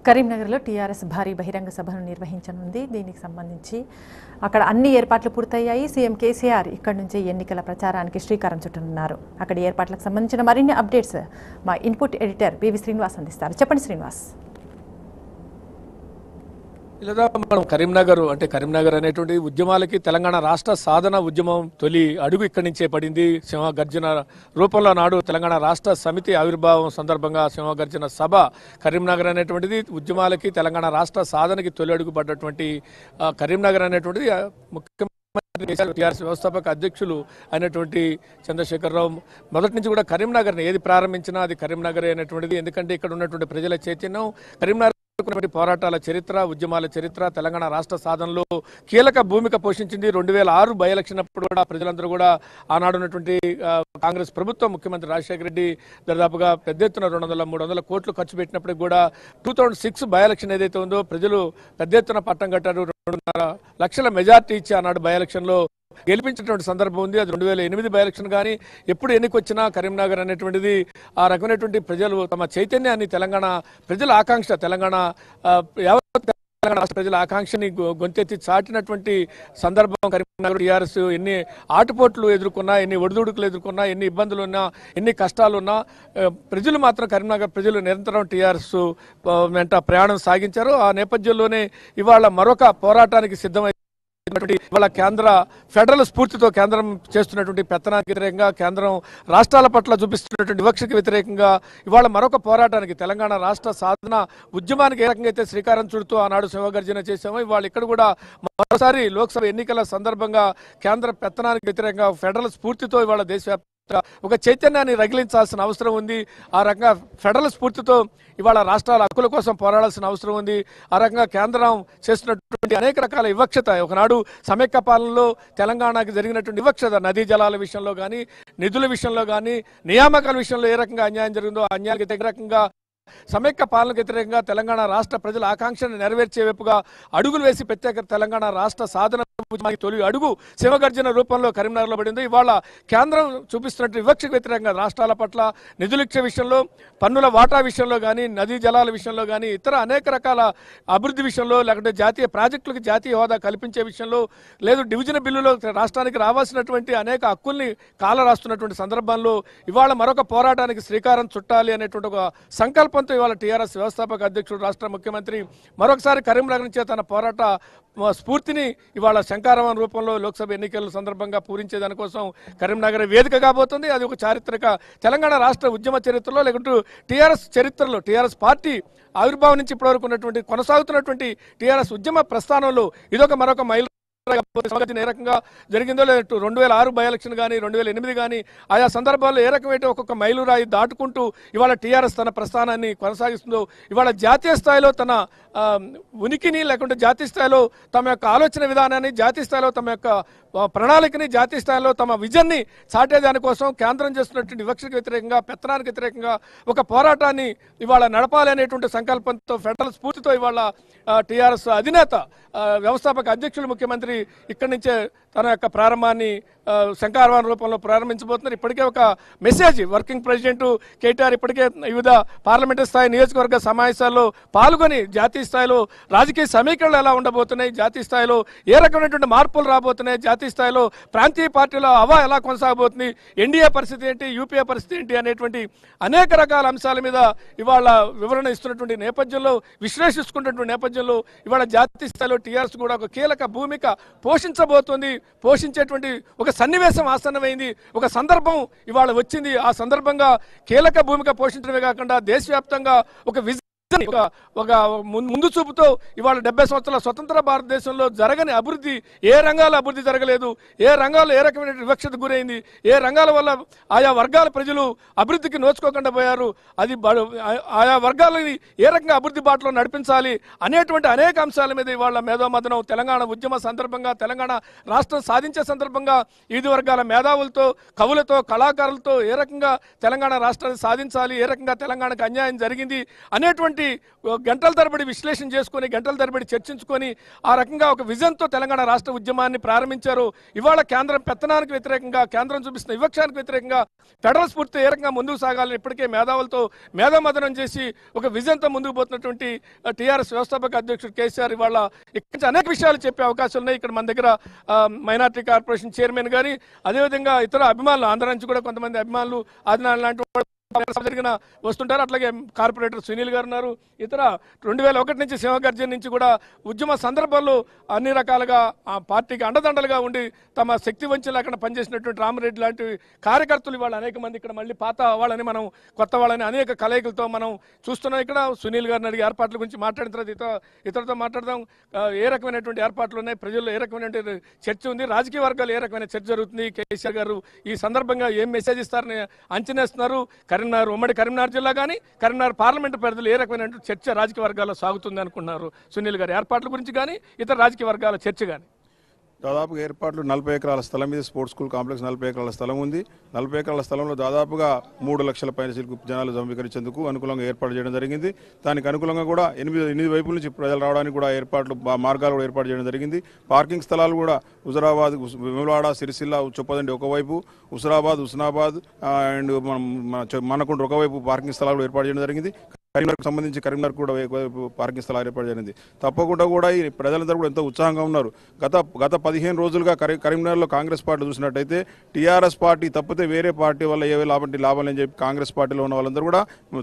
కరీంనగర్లో టీఆర్ఎస్ భారీ బహిరంగ సభను నిర్వహించనుంది. దీనికి సంబంధించి అక్కడ అన్ని ఏర్పాట్లు పూర్తయ్యాయి. సీఎం కేసీఆర్ ఇక్కడి నుంచి ఎన్నికల ప్రచారానికి శ్రీకారం చుట్టనున్నారు. అక్కడి ఏర్పాట్లకు సంబంధించిన మరిన్ని అప్డేట్స్ మా ఇన్పుట్ ఎడిటర్ పివి శ్రీనివాస్ అందిస్తారు. చెప్పండి శ్రీనివాస్. ఇలా మనం కరీంనగర్ అనేటువంటి ఉద్యమాలకి తెలంగాణ రాష్ట్ర సాధన ఉద్యమం తొలి అడుగు ఇక్కడి నుంచే పడింది. సింహగర్జన రూపంలో నాడు తెలంగాణ రాష్ట్ర సమితి ఆవిర్భావం సందర్భంగా సింహగర్జన సభ కరీంనగర్ అనేటువంటిది ఉద్యమాలకి తెలంగాణ రాష్ట్ర సాధనకి తొలి అడుగు పడ్డటువంటి కరీంనగర్ అనేటువంటిది ముఖ్యమంత్రి టీఆర్ఎస్ వ్యవస్థాపక అధ్యక్షులు అయినటువంటి చంద్రశేఖరరావు మొదటి నుంచి కూడా కరీంనగర్ని ఏది ప్రారంభించినా అది కరీంనగర్ అనేటువంటిది. ఎందుకంటే ఇక్కడ ఉన్నటువంటి ప్రజల చైతన్యం కరీంనగర్ పోరాటాల చరిత్ర, ఉద్యమాల చరిత్ర తెలంగాణ రాష్ట్ర సాధనలో కీలక భూమిక పోషించింది. 2006 బై ఎలక్షన్ అప్పుడు కూడా ప్రజలందరూ కూడా ఆనాడు ఉన్నటువంటి కాంగ్రెస్ ప్రభుత్వం ముఖ్యమంత్రి రాజశేఖర రెడ్డి దాదాపుగా పెద్ద ఎత్తున 200-300 కోట్లు ఖర్చు పెట్టినప్పటికీ కూడా 2006 బై ఎలక్షన్ ఏదైతే ఉందో ప్రజలు పెద్ద ఎత్తున పట్టం కట్టారు. 2.5 లక్షల మెజార్టీ ఇచ్చి ఆనాడు బై ఎలక్షన్ లో గెలిపించినటువంటి సందర్భం ఉంది. అది 2008 బై ఎలక్షన్ కానీ ఎప్పుడు ఎన్నికొచ్చినా కరీంనగర్ అనేటువంటిది ఆ రకమైనటువంటి ప్రజలు తమ చైతన్యాన్ని తెలంగాణ ప్రజల ఆకాంక్ష తెలంగాణ రాష్ట్ర ప్రజల ఆకాంక్షని గొంతెత్తి చాటినటువంటి సందర్భం కరీంనగర్. టీఆర్ఎస్ ఎన్ని ఆటుపోట్లు ఎదుర్కొన్నా, ఎన్ని ఒడిదుడుకులు ఎదుర్కొన్నా, ఎన్ని ఇబ్బందులు ఉన్నా, ఎన్ని కష్టాలున్నా ప్రజలు మాత్రం కరీంనగర్ ప్రజలు నిరంతరం టీఆర్ఎస్ వెంట ప్రయాణం సాగించారు. ఆ నేపథ్యంలోనే ఇవాళ మరొక పోరాటానికి సిద్ధమై ఇవాళ కేంద్ర ఫెడరల్ స్ఫూర్తితో కేంద్రం చేస్తున్నటువంటి పెత్తనానికి వ్యతిరేకంగా, కేంద్రం రాష్ట్రాల పట్ల చూపిస్తున్నటువంటి వివక్షకు వ్యతిరేకంగా ఇవాళ మరొక పోరాటానికి తెలంగాణ రాష్ట్ర సాధన ఉద్యమానికి ఏ రకంగా అయితే శ్రీకారం చుడుతూ ఆనాడు సింహగర్జన చేశామో ఇవాళ ఇక్కడ కూడా మరోసారి లోక్సభ ఎన్నికల సందర్భంగా కేంద్ర పెత్తనానికి వ్యతిరేకంగా ఫెడరల్ స్ఫూర్తితో ఇవాళ దేశవ్యాప్తంగా ఒక చైతన్యాన్ని రగిలించాల్సిన అవసరం ఉంది. ఆ రకంగా ఫెడరల్ స్ఫూర్తితో ఇవాళ రాష్ట్రాల హక్కుల కోసం పోరాడాల్సిన అవసరం ఉంది. ఆ రకంగా కేంద్రం చేస్తున్నటువంటి అనేక రకాల వివక్షత, ఒకనాడు సమైక్య పాలనలో తెలంగాణకి జరిగినటువంటి వివక్షత నదీ జలాల విషయంలో కానీ, నిధుల విషయంలో కానీ, నియామకాల విషయంలో ఏ రకంగా అన్యాయం జరిగిందో ఆ అన్యాయానికి తగిన రకంగా సమైక్య పాలనకు వ్యతిరేకంగా తెలంగాణ రాష్ట్ర ప్రజల ఆకాంక్షను నెరవేర్చే వైపుగా అడుగులు వేసి ప్రత్యేక తెలంగాణ రాష్ట్ర సాధన తొలి అడుగు సింహగర్జన రూపంలో కరీంనగర్లో పడింది. ఇవాళ కేంద్రం చూపిస్తున్నట్టు వివక్షకు వ్యతిరేకంగా రాష్ట్రాల పట్ల నిధులిచ్చే విషయంలో, పన్నుల వాటా విషయంలో కానీ, నదీ జలాల విషయంలో కానీ, ఇతర అనేక రకాల అభివృద్ధి విషయంలో, లేకుంటే జాతీయ ప్రాజెక్టులకు జాతీయ హోదా కల్పించే విషయంలో, లేదు డివిజన్ బిల్లులో రాష్ట్రానికి రావాల్సినటువంటి అనేక హక్కుల్ని కాలరాస్తున్నటువంటి సందర్భంలో ఇవాళ మరొక పోరాటానికి శ్రీకారం చుట్టాలి అనేటువంటి ఒక సంకల్పంతో ఇవాళ టీఆర్ఎస్ వ్యవస్థాపక అధ్యక్షుడు రాష్ట్ర ముఖ్యమంత్రి మరొకసారి కరీంనగర్ నుంచే తన పోరాట స్ఫూర్తిని ఇవాళ శంకారావం రూపంలో లోక్సభ ఎన్నికల సందర్భంగా పూరించే దానికోసం కరీంనగర్ వేదిక కాబోతుంది. అది ఒక చారిత్రక తెలంగాణ రాష్ట్ర ఉద్యమ చరిత్రలో, లేకుంటే టీఆర్ఎస్ చరిత్రలో, టీఆర్ఎస్ పార్టీ ఆవిర్భావం నుంచి ఇప్పటివరకు ఉన్నటువంటి కొనసాగుతున్నటువంటి టీఆర్ఎస్ ఉద్యమ ప్రస్థానంలో ఇదొక మరొక మైలు ఏ రకంగా జరిగిందో లేదు. 2006 బై ఎలక్షన్ కానీ, 2008 కానీ ఆయా సందర్భాల్లో ఏ రకమైతే ఒక్కొక్క మైలురాయి దాటుకుంటూ ఇవాళ టీఆర్ఎస్ తన ప్రస్థానాన్ని కొనసాగిస్తుందో, ఇవాళ జాతీయ స్థాయిలో తన ఉనికిని, లేకుంటే జాతీయ స్థాయిలో తమ యొక్క ఆలోచన విధానాన్ని, జాతీయ స్థాయిలో తమ యొక్క ప్రణాళికని, జాతీయ స్థాయిలో తమ విజన్ని చాటేదానికోసం కేంద్రం చేస్తున్నటువంటి వివక్షకు వ్యతిరేకంగా, పెత్తనానికి వ్యతిరేకంగా ఒక పోరాటాన్ని ఇవాళ నడపాలి అనేటువంటి సంకల్పంతో ఫెడరల్ స్ఫూర్తితో ఇవాళ టీఆర్ఎస్ అధినేత వ్యవస్థాపక అధ్యక్షులు ముఖ్యమంత్రి ఇక్కడి నుంచే తన యొక్క ప్రారంభాన్ని శంకారావం రూపంలో ప్రారంభించబోతున్నారు. ఇప్పటికే ఒక మెసేజ్ వర్కింగ్ ప్రెసిడెంట్ కేటీఆర్ ఇప్పటికే వివిధ పార్లమెంటరీ స్థాయి నియోజకవర్గ సమావేశాల్లో పాల్గొని జాతీయ స్థాయిలో రాజకీయ సమీకరణలు ఎలా ఉండబోతున్నాయి, జాతీయ స్థాయిలో ఏ రకమైనటువంటి మార్పులు రాబోతున్నాయి, జాతీయ స్థాయిలో ప్రాంతీయ పార్టీల హవా ఎలా కొనసాగబోతుంది, ఎన్డీఏ పరిస్థితి ఏంటి, యూపీఏ పరిస్థితి ఏంటి అనేటువంటి అనేక రకాల అంశాల మీద ఇవాళ వివరణ ఇస్తున్నటువంటి నేపథ్యంలో, విశ్లేషిస్తున్నటువంటి నేపథ్యంలో ఇవాళ జాతీయ స్థాయిలో టీఆర్ఎస్ కూడా ఒక కీలక భూమిక పోషించబోతోంది. పోషించేటువంటి ఒక సన్నివేశం ఆసన్నమైంది, ఒక సందర్భం ఇవాళ వచ్చింది. ఆ సందర్భంగా కీలక భూమిక పోషించడమే కాకుండా దేశవ్యాప్తంగా ఒక ఒక ముందు చూపుతో ఇవాళ 70 సంవత్సరాల స్వతంత్ర భారతదేశంలో జరగని అభివృద్ధి, ఏ రంగాల అభివృద్ధి జరగలేదు, ఏ రంగాల్లో ఏ రకమైన వివక్షత గురైంది, ఏ రంగాల వల్ల ఆయా వర్గాల ప్రజలు అభివృద్ధికి నోచుకోకుండా పోయారు, అది ఆయా వర్గాలని ఏ రకంగా అభివృద్ధి బాటలో నడిపించాలి అనేటువంటి అనేక అంశాల మీద ఇవాళ మేధోమథనం తెలంగాణ ఉద్యమ సందర్భంగా, తెలంగాణ రాష్ట్రం సాధించే సందర్భంగా వివిధ వర్గాల మేధావులతో, కవులతో, కళాకారులతో ఏ రకంగా తెలంగాణ రాష్ట్రాన్ని సాధించాలి, ఏ రకంగా తెలంగాణకు అన్యాయం జరిగింది అనేటువంటి ఇటువంటి గంటల తరబడి విశ్లేషణ చేసుకొని గంటల తరబడి చర్చించుకొని ఆ రకంగా ఒక విజన్తో తెలంగాణ రాష్ట్ర ఉద్యమాన్ని ప్రారంభించారు. ఇవాళ కేంద్రం పెత్తనానికి వ్యతిరేకంగా, కేంద్రం చూపిస్తున్న వివక్షానికి వ్యతిరేకంగా ఫెడరల్ స్ఫూర్తి ఏ రకంగా ముందుకు సాగాలని ఇప్పటికే మేధావులతో మేధామదనం చేసి ఒక విజన్తో ముందుకు పోతున్నటువంటి టీఆర్ఎస్ వ్యవస్థాపక అధ్యక్షుడు కేసీఆర్ ఇవాళ ఇక్కడి నుంచి అనేక విషయాలు చెప్పే అవకాశాలు ఉన్నాయి. ఇక్కడ మన దగ్గర మైనార్టీ కార్పొరేషన్ చైర్మన్ కానీ, అదేవిధంగా ఇతర అభిమానులు, ఆంధ్ర నుంచి కూడా కొంతమంది అభిమానులు ఆదినాడు లాంటి జరిగిన వస్తుంటారు. అట్లాగే కార్పొరేటర్ సునీల్ గారు ఉన్నారు. ఇతర 2001 నుంచి సింహగర్జన నుంచి కూడా ఉద్యమ సందర్భాల్లో అన్ని రకాలుగా ఆ పార్టీకి అండదండలుగా ఉండి తమ శక్తి వంచి లేకుండా పనిచేసినటువంటి రామరెడ్డి లాంటి కార్యకర్తలు ఇవాళ అనేక మంది ఇక్కడ మళ్ళీ పాత వాళ్ళని మనం కొత్త వాళ్ళని అనేక కలయికలతో మనం చూస్తున్నాం. ఇక్కడ సునీల్ గారిని అడిగి ఏర్పాట్ల గురించి మాట్లాడిన తర్వాత ఇతరులతో మాట్లాడదాం. ఏ రకమైనటువంటి ఏర్పాట్లు ఉన్నాయి, ప్రజల్లో ఏ రకమైనటువంటి చర్చ ఉంది, రాజకీయ వర్గాలు ఏ రకమైన చర్చ జరుగుతుంది, కేసీఆర్ గారు ఈ సందర్భంగా ఏం మెసేజ్ ఇస్తారని అంచనేస్తున్నారు, కరీంనగర్ ఉమ్మడి కరీంనగర్ జిల్లా కానీ కరీంనగర్ పార్లమెంటు పరిధిలో ఏ రకమైన చర్చ రాజకీయ వర్గాల్లో సాగుతుంది అనుకుంటున్నారు సునీల్ గారు, ఏర్పాట్ల గురించి కానీ ఇతర రాజకీయ వర్గాల చర్చ కానీ? దాదాపుగా ఏర్పాట్లు 40 ఎకరాల స్థలం మీద స్పోర్ట్స్ స్కూల్ కాంప్లెక్స్ 40 ఎకరాల స్థలం ఉంది. 40 ఎకరాల స్థలంలో దాదాపుగా 3 లక్షల పైన జనాలు సమీకరించేందుకు అనుకూలంగా ఏర్పాటు చేయడం జరిగింది. దానికి అనుకూలంగా కూడా 8 వైపుల నుంచి ప్రజలు రావడానికి కూడా ఏర్పాట్లు మార్గాలు కూడా ఏర్పాటు చేయడం జరిగింది. పార్కింగ్ స్థలాలు కూడా హుజరాబాద్, వేములవాడ, సిరిసిల్ల, చొప్పదండి ఒకవైపు, హుజరాబాద్, హుస్నాబాద్ అండ్ మనకుంట ఒకవైపు పార్కింగ్ స్థలాలు ఏర్పాటు చేయడం జరిగింది. కరీంనగర్కు సంబంధించి కరీంనగర్ కూడా పార్కింగ్ స్థలాలు ఏర్పాటు జరిగింది. తప్పకుండా కూడా ఈ ప్రజలందరూ కూడా ఎంతో ఉత్సాహంగా ఉన్నారు. గత 15 రోజులుగా కరీంనగర్లో కాంగ్రెస్ పార్టీ చూసినట్టయితే టీఆర్ఎస్ పార్టీ తప్పితే వేరే పార్టీ వల్ల ఏ లాభం లేని చెప్పి కాంగ్రెస్ పార్టీలో ఉన్న వాళ్ళందరూ కూడా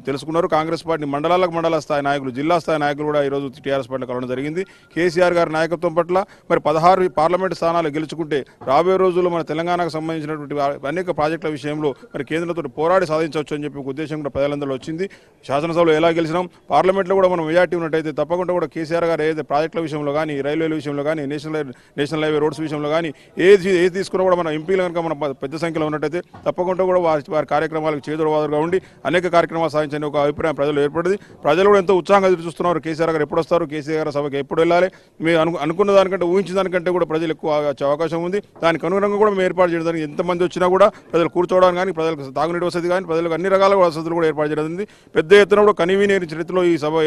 తెలుసుకున్నారు. కాంగ్రెస్ పార్టీ మండల స్థాయి నాయకులు, జిల్లా స్థాయి నాయకులు కూడా ఈరోజు టీఆర్ఎస్ పార్టీలో కలవడం జరిగింది. కేసీఆర్ గారి నాయకత్వం పట్ల మరి 16 పార్లమెంటు స్థానాలు గెలుచుకుంటే రాబోయే రోజుల్లో మన తెలంగాణకు సంబంధించినటువంటి అనేక ప్రాజెక్టుల విషయంలో మరి కేంద్రంతో పోరాడి సాధించవచ్చు అని చెప్పి ఒక ఉద్దేశం కూడా ప్రజలందరిలో వచ్చింది. శాసనసభలో ఎలా గెలిచినాం, పార్లమెంట్లో కూడా మనం మెజార్టీ ఉన్నట్టయితే తప్పకుండా కూడా కేసీఆర్ గారు ఏదైతే ప్రాజెక్టుల విషయంలో కానీ, రైల్వేల విషయంలో కానీ, నేషనల్ హైవే రోడ్స్ విషయంలో కానీ ఏది తీసుకున్నా కూడా మన ఎంపీలు కనుక మన పెద్ద సంఖ్యలో ఉన్నట్టయితే తప్పకుండా కూడా వారి కార్యక్రమాలకు చేదోడవాదుగా ఉండి అనేక కార్యక్రమాలు సాధించని ఒక అభిప్రాయం ప్రజలు ఏర్పడింది. ప్రజలు కూడా ఎంతో ఉత్సాహంగా ఎదురు చూస్తున్నారు. కేసీఆర్ గారు ఎప్పుడు వస్తారు, కేసీఆర్ గారు సభకి ఎప్పుడు వెళ్ళాలి, మేము అనుకున్న దానికంటే ఊహించిన దానికంటే కూడా ప్రజలు ఎక్కువ వచ్చే అవకాశం ఉంది. దానికి అనుగుణంగా కూడా మేము ఏర్పాటు చేయడానికి ఎంతమంది వచ్చినా కూడా ప్రజలు కూర్చోవడానికి కానీ, ప్రజలకు తాగునీటి వసతి కానీ, ప్రజలకు అన్ని రకాల వసతులు కూడా ఏర్పాటు చేయడం పెద్ద ఎత్తున కూడా కన్వీనియర్ చరిత్రలో ఈ సభ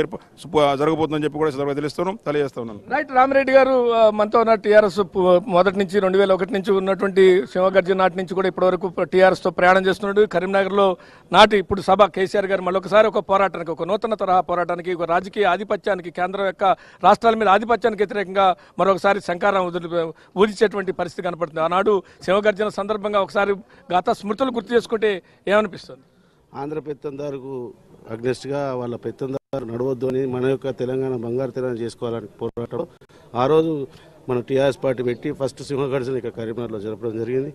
జరగబోతుందని చెప్పి కూడా తెలియజేస్తున్నాను. రైట్, రామరెడ్డి గారు మనతో ఉన్న టీఆర్ఎస్ మొదటి నుంచి 2001 నుంచి ఉన్నటువంటి సింహగర్జన నాటి నుంచి కూడా ఇప్పటివరకు టీఆర్ఎస్ తో ప్రయాణం చేస్తున్నాడు. కరీంనగర్లో ఇప్పుడు సభ కేసీఆర్ గారు మళ్ళొకసారి ఒక పోరాటానికి, ఒక నూతన తరహా పోరాటానికి, ఒక రాజకీయ ఆధిపత్యానికి, కేంద్రం యొక్క రాష్ట్రాల మీద ఆధిపత్యానికి వ్యతిరేకంగా మరొకసారి శంకారం ఊదించేటువంటి పరిస్థితి కనపడుతుంది. ఆనాడు సింహగర్జన సందర్భంగా ఒకసారి గత స్మృతులు గుర్తు చేసుకుంటే ఏమనిపిస్తుంది? ఆంధ్ర పెత్తందారుకు అగ్నెస్ట్గా వాళ్ళ పెత్తందారు నడవద్దు అని మన యొక్క తెలంగాణ బంగారు తెలంగాణ చేసుకోవాలని పోరాటం ఆ రోజు మన టీఆర్ఎస్ పార్టీ పెట్టి ఫస్ట్ సింహగర్జన ఇక్కడ కరీంనగర్లో జరపడం జరిగింది.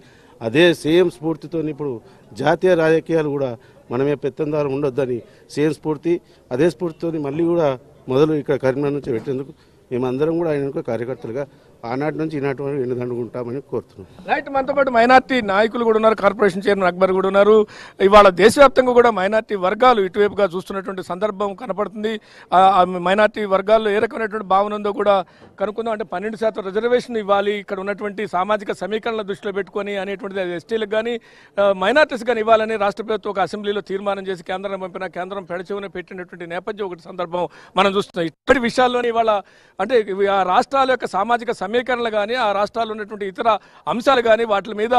అదే సేమ్ స్ఫూర్తితో ఇప్పుడు జాతీయ రాజకీయాలు కూడా మనమే పెత్తందారు ఉండొద్దని సేమ్ స్ఫూర్తి, అదే స్ఫూర్తితో మళ్ళీ కూడా మొదలు ఇక్కడ కరీంనగర్ నుంచి పెట్టేందుకు మేమందరం కూడా ఆయన కార్యకర్తలుగా ఆనాటి నుంచి ఈనాటి వరకు ఎన్నిదండుకుంటామని కోరుతున్నాం. రైట్, మనతో పాటు మైనార్టీ నాయకులు కూడా ఉన్నారు, కార్పొరేషన్ చైర్మన్ అక్బర్ కూడా ఉన్నారు. ఇవాళ దేశవ్యాప్తంగా కూడా మైనార్టీ వర్గాలు ఇటువైపుగా చూస్తున్నటువంటి సందర్భం కనపడుతుంది. మైనార్టీ వర్గాల్లో ఏ రకమైనటువంటి భావన ఉందో కూడా కనుక్కుందాం. అంటే 12% రిజర్వేషన్ ఇవ్వాలి, ఇక్కడ ఉన్నటువంటి సామాజిక సమీకరణల దృష్టిలో పెట్టుకొని అనేటువంటిది ఎస్టీలకు కానీ మైనార్టీస్ కానీ ఇవ్వాలని రాష్ట్ర ప్రభుత్వం ఒక అసెంబ్లీలో తీర్మానం చేసి కేంద్రం పంపిన, కేంద్రం పెడచెవిన పెట్టినటువంటి నేపథ్యం ఒకటి సందర్భం మనం చూస్తున్నాం. ఇప్పటి విషయాల్లోని ఇవాళ అంటే ఆ రాష్ట్రాల యొక్క సామాజిక సమీకరణలు కానీ, ఆ రాష్ట్రాల్లో ఉన్నటువంటి ఇతర అంశాలు కానీ వాటి మీద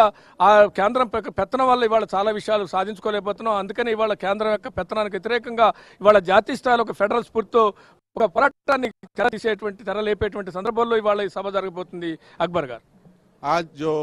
ఆ కేంద్రం పెత్తనం వల్ల ఇవాళ చాలా విషయాలు సాధించుకోలేకపోతున్నాం. అందుకని ఇవాళ కేంద్రం యొక్క పెత్తనానికి వ్యతిరేకంగా ఇవాళ జాతీయ స్థాయిలో ఒక ఫెడరల్ స్ఫూర్తితో ఒక పోరాటాన్ని తెరలేపేటువంటి సందర్భంలో ఇవాళ ఈ సభ జరగబోతుంది. అక్బర్ గారు, आज जो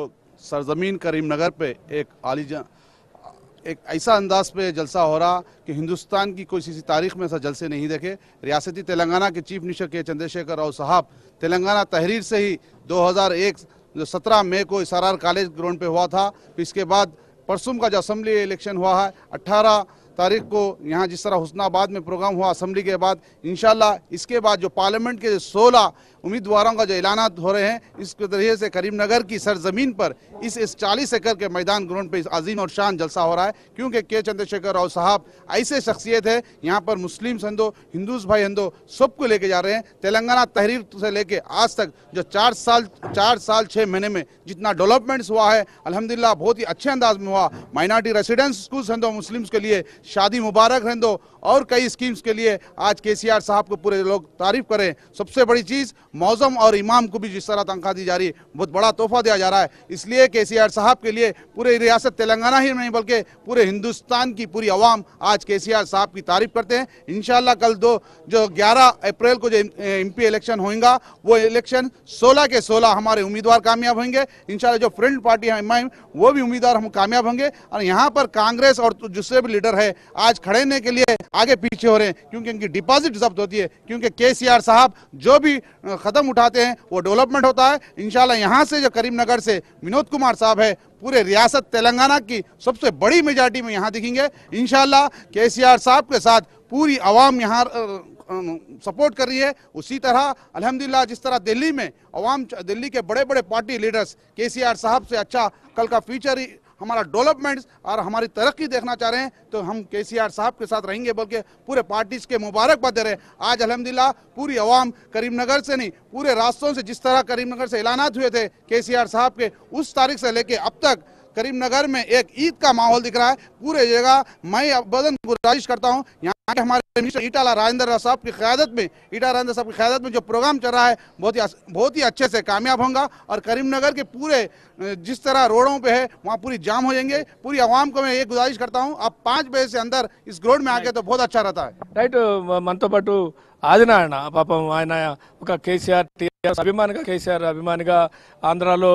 सरजमीन करीमनगर पे एक ऐसा अंदाज पे जलसा हो रहा कि हिंदुस्तान की कोई किसी तारीख में ऐसा जलसे नहीं देखे। रियासती तेलंगाना के चीफ मिनिस्टर के चंद्रशेखर राव साहब तेलंगाना तहरीर से ही 2001 जो 17 मई को SRR कॉलेज ग्राउंड पे हुआ था। फिर इसके बाद परसों का जो असेंबली इलेक्शन हुआ है 18 तारीख को यहाँ जिस तरह हुस्नाबाद में प्रोग्राम हुआ असेंबली के बाद, इंशाल्लाह इसके बाद जो पार्लियामेंट के 16 उम्मीदवारों का जो ऐलानात हो रहे हैं, इस तरीके से करीमनगर की सरजमीन पर इस 40 एकड़ के मैदान ग्राउंड पे अजीम और शान जलसा हो रहा है। क्योंकि के चंद्रशेखर राव साहब ऐसे शख्सियत है, यहाँ पर मुस्लिम हंदो, हिंदूज भाई हंदो, सबको लेके जा रहे हैं। तेलंगाना तहरीर से लेके आज तक जो 4 साल 6 महीने में जितना डेवलपमेंट्स हुआ है अल्हम्दुलिल्लाह बहुत ही अच्छे अंदाज में हुआ। माइनॉरिटी रेसिडेंस स्कूल्स हंदो, मुस्लिम्स के लिए शादी मुबारक हंदो और कई स्कीम्स के लिए आज केसीआर साहब को पूरे लोग तारीफ करें। सबसे बड़ी चीज़ मौजम और इमाम को भी जिस तरह तनख्वाह दी जा रही है, बहुत बड़ा तोहफा दिया जा रहा है। इसलिए केसीआर साहब के लिए पूरे रियासत तेलंगाना ही नहीं बल्कि पूरे हिंदुस्तान की पूरी आवाम आज केसीआर साहब की तारीफ करते हैं। इंशाल्लाह कल जो 11 अप्रैल को जो एमपी इलेक्शन होगा वो इलेक्शन 16 के 16 हमारे उम्मीदवार कामयाब होंगे। इंशाल्लाह जो फ्रंट पार्टी है एमआईएम वो भी उम्मीदवार हम कामयाब होंगे। और यहाँ पर कांग्रेस और दूसरे भी लीडर है आज खड़ेने के लिए आगे पीछे हो रहे हैं क्योंकि इनकी डिपॉजिट जब्त होती है, क्योंकि केसीआर साहब जो भी कदम उठाते हैं वो डेवलपमेंट होता है। इंशाल्लाह यहाँ से जो करीमनगर से विनोद कुमार साहब है पूरे रियासत तेलंगाना की सबसे बड़ी मेजॉरिटी में यहाँ दिखेंगे। इंशाल्लाह केसीआर साहब के साथ पूरी आवाम यहाँ सपोर्ट कर रही है। उसी तरह अल्हम्दुलिल्लाह जिस तरह दिल्ली में आवाम, दिल्ली के बड़े बड़े पार्टी लीडर्स केसीआर साहब से अच्छा कल का फ्यूचर ही हमारा डेवलपमेंट और हमारी तरक्की देखना चाह रहे हैं तो हम केसीआर साहब के साथ रहेंगे, बल्कि पूरे पार्टीज के मुबारकबाद दे रहे हैं। आज अल्हम्दुलिल्लाह पूरी आवाम करीमनगर से नहीं पूरे रास्तों से जिस तरह करीमनगर से ऐलानात हुए थे केसीआर साहब के, उस तारीख से लेके अब तक करीमनगर में एक ईद का माहौल दिख रहा है पूरे जगह। मैं अबदन गुजारिश करता हूँ यहाँ के हमारे मिनिस्टर ईटाला राजेंद्र साहब की क़यादत में, ईटा राजेंद्र साहब की क़यादत में जो प्रोग्राम चल रहा है बहुत ही अच्छे से कामयाब होगा और करीमनगर के पूरे जिस तरह रोडों पे है वहाँ पूरी जाम हो जाएंगे। पूरी आवाम को मैं ये गुजारिश करता हूँ आप 5 बजे से अंदर इस ग्राउंड में आके तो बहुत अच्छा रहता है। రైట్ మనతో పాటు ఆదినారాయణ పాపం ఆయన ఒక కేసీఆర్ అభిమానిగా, కేసీఆర్ అభిమానిగా ఆంధ్రాలో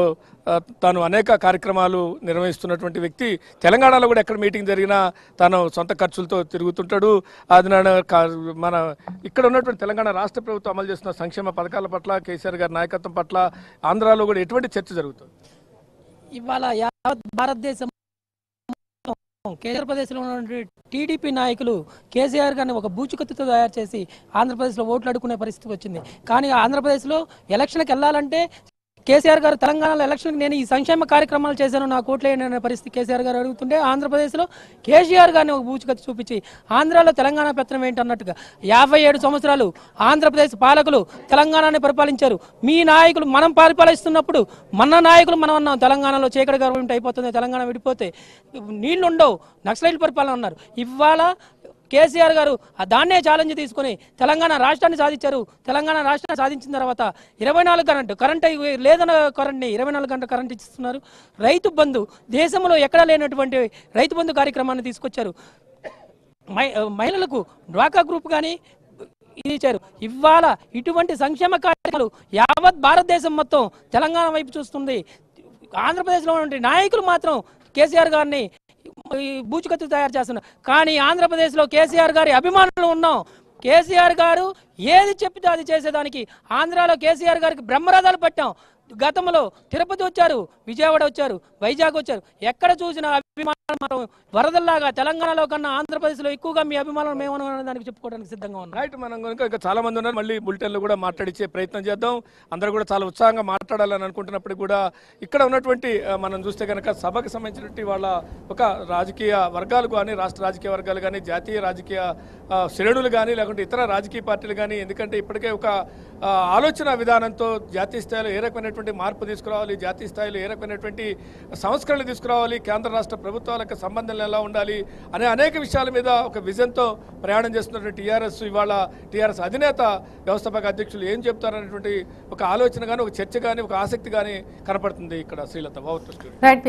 తాను అనేక కార్యక్రమాలు నిర్వహిస్తున్నటువంటి వ్యక్తి. తెలంగాణలో కూడా ఎక్కడ మీటింగ్ జరిగినా తాను సొంత ఖర్చులతో తిరుగుతుంటాడు. ఆదినారాయణ మన ఇక్కడ ఉన్నటువంటి తెలంగాణ రాష్ట్ర ప్రభుత్వం అమలు చేస్తున్న సంక్షేమ పథకాల పట్ల, కేసీఆర్ గారి నాయకత్వం పట్ల ఆంధ్రాలో కూడా ఎటువంటి చర్చ జరుగుతుంది? ఇవాళ యావత్ భారతదేశం ఆంధ్రప్రదేశ్లో ఉన్నటువంటి టీడీపీ నాయకులు కేసీఆర్ గారిని ఒక బూచుకత్తుతో తయారు చేసి ఆంధ్రప్రదేశ్లో ఓట్లు అడుక్కునే పరిస్థితి వచ్చింది. కానీ ఆంధ్రప్రదేశ్లో ఎలక్షన్కి వెళ్ళాలంటే కేసీఆర్ గారు తెలంగాణలో ఎలక్షన్కి నేను ఈ సంక్షేమ కార్యక్రమాలు చేశాను నాకు ఓట్లేయండి అనే పరిస్థితి కేసీఆర్ గారు అడుగుతుంటే ఆంధ్రప్రదేశ్లో కేసీఆర్ గారిని ఒక బూచుకత్తి చూపించి ఆంధ్రాలో తెలంగాణ పెత్తనం ఏంటన్నట్టుగా 57 సంవత్సరాలు ఆంధ్రప్రదేశ్ పాలకులు తెలంగాణని పరిపాలించారు. మీ నాయకులు మనం పరిపాలిస్తున్నప్పుడు మన నాయకులు మనం అన్నాం తెలంగాణలో చీకటి గవర్నమెంట్ అయిపోతుంది, తెలంగాణ విడిపోతే నీళ్లు ఉండవు, నక్సలైట్ పరిపాలన అన్నారు. ఇవాళ కేసీఆర్ గారు దాన్నే ఛాలెంజ్ తీసుకుని తెలంగాణ రాష్ట్రాన్ని సాధించారు. తెలంగాణ రాష్ట్రాన్ని సాధించిన తర్వాత 24 కరెంట్ లేదన్న కరెంట్ని 24 గంటల కరెంట్ ఇస్తున్నారు. రైతు బంధు దేశంలో ఎక్కడా లేనటువంటి రైతు బంధు కార్యక్రమాన్ని తీసుకొచ్చారు. మహిళలకు డ్వాకా గ్రూప్ కానీ ఇది ఇచ్చారు. ఇవాళ ఇటువంటి సంక్షేమ కార్యక్రమాలు యావత్ భారతదేశం మొత్తం తెలంగాణ వైపు చూస్తుంది. ఆంధ్రప్రదేశ్లో ఉన్నటువంటి నాయకులు మాత్రం కేసీఆర్ గారిని బూచుకత్తు తయారు చేస్తున్నారు. కానీ ఆంధ్రప్రదేశ్లో కేసీఆర్ గారి అభిమానులు ఉన్నాం. కేసీఆర్ గారు ఏది చెప్పితే అది చేసేదానికి ఆంధ్రాలో కేసీఆర్ గారికి బ్రహ్మరథాలు పట్టాం. గతంలో తిరుపతి వచ్చారు, విజయవాడ వచ్చారు, వైజాగ్ వచ్చారు. ఎక్కడ చూసిన అభిమానులు మాత్రం వరదల్లాగా తెలంగాణలో కన్నా ఆంధ్రప్రదేశ్లో ఎక్కువగా మీ అభిమానులు మేము దానికి చెప్పుకోవడానికి సిద్ధంగా ఉన్నాం. రైట్, మనం కనుక ఇంకా చాలా మంది ఉన్నారు. మళ్ళీ బులెటిన్లో కూడా మాట్లాడించే ప్రయత్నం చేద్దాం. అందరూ కూడా చాలా ఉత్సాహంగా మాట్లాడాలని అనుకుంటున్నప్పుడు కూడా ఇక్కడ ఉన్నటువంటి మనం చూస్తే కనుక సభకు సంబంధించినటువంటి వాళ్ళ ఒక రాజకీయ వర్గాలు కానీ, రాష్ట్ర రాజకీయ వర్గాలు కానీ, జాతీయ రాజకీయ శ్రేణులు కానీ, లేకుంటే ఇతర రాజకీయ పార్టీలు కానీ, ఎందుకంటే ఇప్పటికే ఒక ఆలోచన విధానంతో జాతీయ స్థాయిలో ఏ రకమైనటువంటి మార్పు తీసుకురావాలి, జాతీయ స్థాయిలో ఏ రకమైనటువంటి సంస్కరణలు తీసుకురావాలి, కేంద్ర రాష్ట్ర ప్రభుత్వాలకు సంబంధాలు ఎలా ఉండాలి అనే అనేక విషయాల మీద ఒక విజన్తో ప్రయాణం చేస్తున్నటువంటి టీఆర్ఎస్ ఇవాళ టీఆర్ఎస్ అధినేత వ్యవస్థాపక అధ్యక్షులు ఏం చెప్తారనేటువంటి ఒక ఆలోచన కానీ, ఒక చర్చ కానీ, ఒక ఆసక్తి కానీ కనపడుతుంది ఇక్కడ శ్రీలత. రైట్.